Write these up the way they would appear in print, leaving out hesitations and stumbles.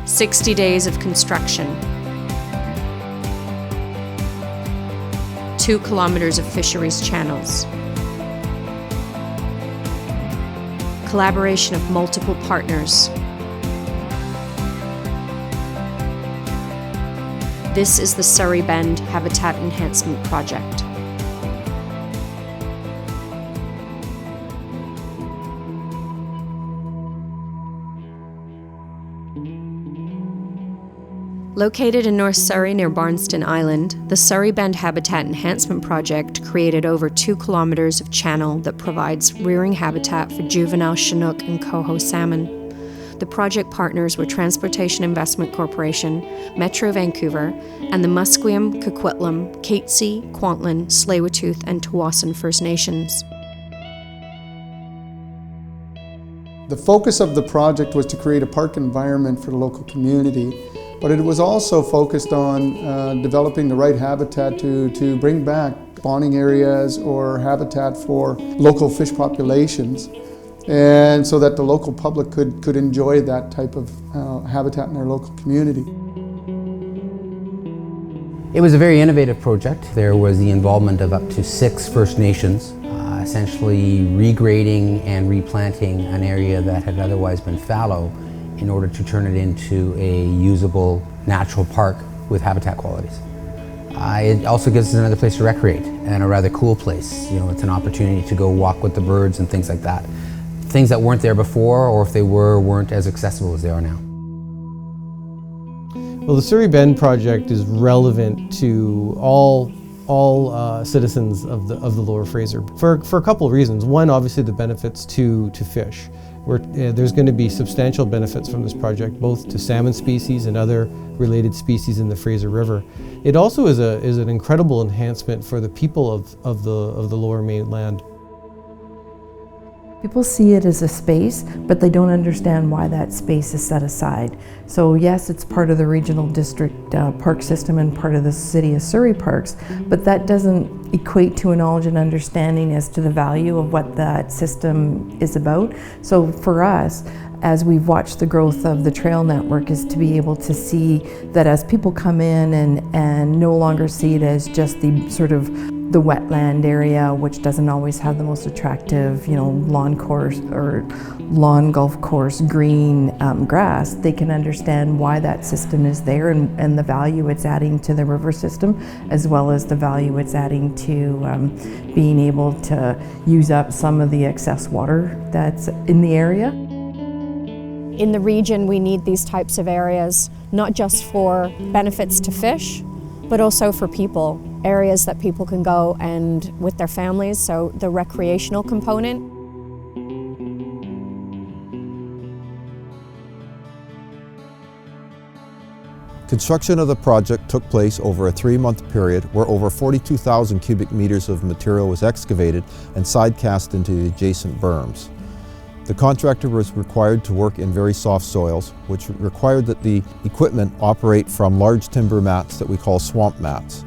60 days of construction, 2 kilometers of fisheries channels, collaboration of multiple partners. This is the Surrey Bend Habitat Enhancement Project. Located in North Surrey near Barnston Island, the Surrey Bend Habitat Enhancement Project created over 2 kilometers of channel that provides rearing habitat for juvenile Chinook and coho salmon. The project partners were Transportation Investment Corporation, Metro Vancouver, and the Musqueam, Coquitlam, Katesay, Kwantlen, Tsleil-Waututh, and Tsawwassen First Nations. The focus of the project was to create a park environment for the local community, but it was also focused on developing the right habitat to bring back spawning areas or habitat for local fish populations, and so that the local public could enjoy that type of habitat in their local community. It was a very innovative project. There was the involvement of up to 6 First Nations, essentially regrading and replanting an area that had otherwise been fallow in order to turn it into a usable natural park with habitat qualities. It also gives us another place to recreate, and a rather cool place. You know, it's an opportunity to go walk with the birds and things like that. Things that weren't there before, or if they were, weren't as accessible as they are now. Well, the Surrey Bend project is relevant to all citizens of the Lower Fraser for a couple of reasons. One, obviously the benefits to fish. There's going to be substantial benefits from this project, both to salmon species and other related species in the Fraser River. It also is an incredible enhancement for the people of the Lower Mainland. People see it as a space, but they don't understand why that space is set aside. So yes, it's part of the regional district park system and part of the City of Surrey parks, but that doesn't equate to a knowledge and understanding as to the value of what that system is about. So for us, as we've watched the growth of the trail network, is to be able to see that as people come in and no longer see it as just the sort of the wetland area, which doesn't always have the most attractive, lawn course or lawn golf course green grass, they can understand why that system is there and the value it's adding to the river system, as well as the value it's adding to being able to use up some of the excess water that's in the area. In the region, we need these types of areas, not just for benefits to fish, but also for people. Areas that people can go and with their families, so the recreational component. Construction of the project took place over a 3-month period where over 42,000 cubic meters of material was excavated and side-cast into the adjacent berms. The contractor was required to work in very soft soils, which required that the equipment operate from large timber mats that we call swamp mats.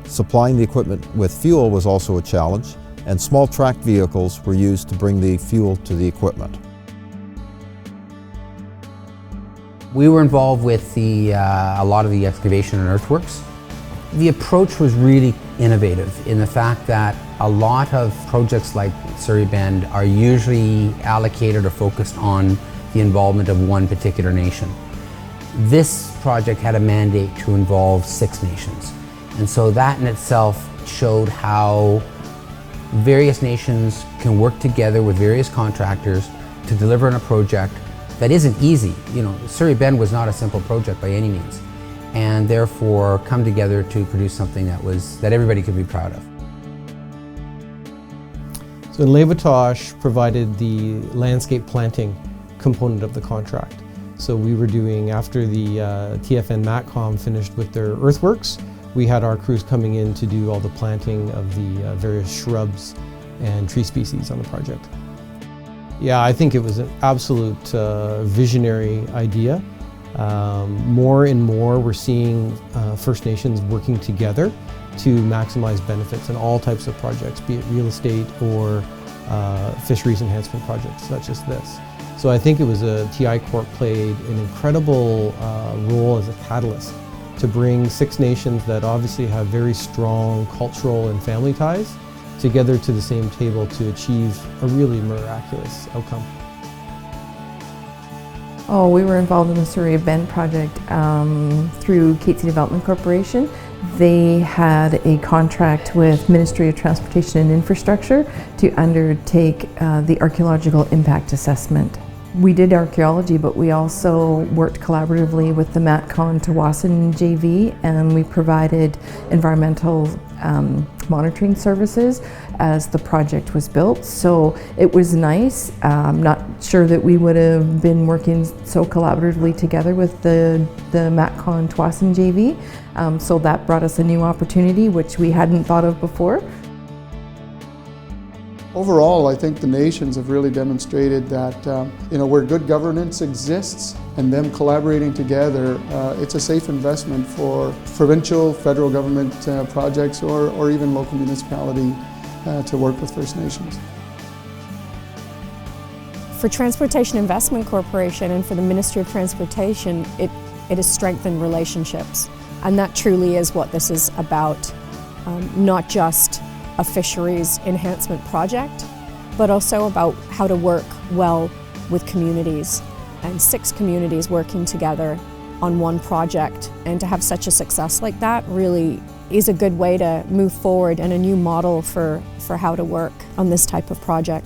Supplying the equipment with fuel was also a challenge, and small tracked vehicles were used to bring the fuel to the equipment. We were involved with a lot of the excavation and earthworks. The approach was really innovative in the fact that a lot of projects like Surrey Bend are usually allocated or focused on the involvement of one particular nation. This project had a mandate to involve 6 nations. And so that in itself showed how various nations can work together with various contractors to deliver on a project that isn't easy. Surrey Bend was not a simple project by any means, and therefore come together to produce something that everybody could be proud of. So Leibatosh provided the landscape planting component of the contract. So we were doing, after the TFN MatCom finished with their earthworks, we had our crews coming in to do all the planting of the various shrubs and tree species on the project. Yeah, I think it was an absolute visionary idea. More and more we're seeing First Nations working together to maximize benefits in all types of projects, be it real estate or fisheries enhancement projects such as this. So I think it was TI Corp played an incredible role as a catalyst to bring 6 nations that obviously have very strong cultural and family ties together to the same table to achieve a really miraculous outcome. Oh, we were involved in the Surrey Bend project through KC Development Corporation. They had a contract with Ministry of Transportation and Infrastructure to undertake the archaeological impact assessment. We did archaeology, but we also worked collaboratively with the Matcon Tawasin JV, and we provided environmental monitoring services as the project was built. So it was nice. I'm not sure that we would have been working so collaboratively together with the Matcon Tawasin JV. So that brought us a new opportunity, which we hadn't thought of before. Overall, I think the nations have really demonstrated that where good governance exists and them collaborating together, it's a safe investment for provincial, federal government projects or even local municipality to work with First Nations. For Transportation Investment Corporation and for the Ministry of Transportation, it has strengthened relationships. And that truly is what this is about, not just a fisheries enhancement project, but also about how to work well with communities, and 6 communities working together on one project. And to have such a success like that really is a good way to move forward and a new model for how to work on this type of project.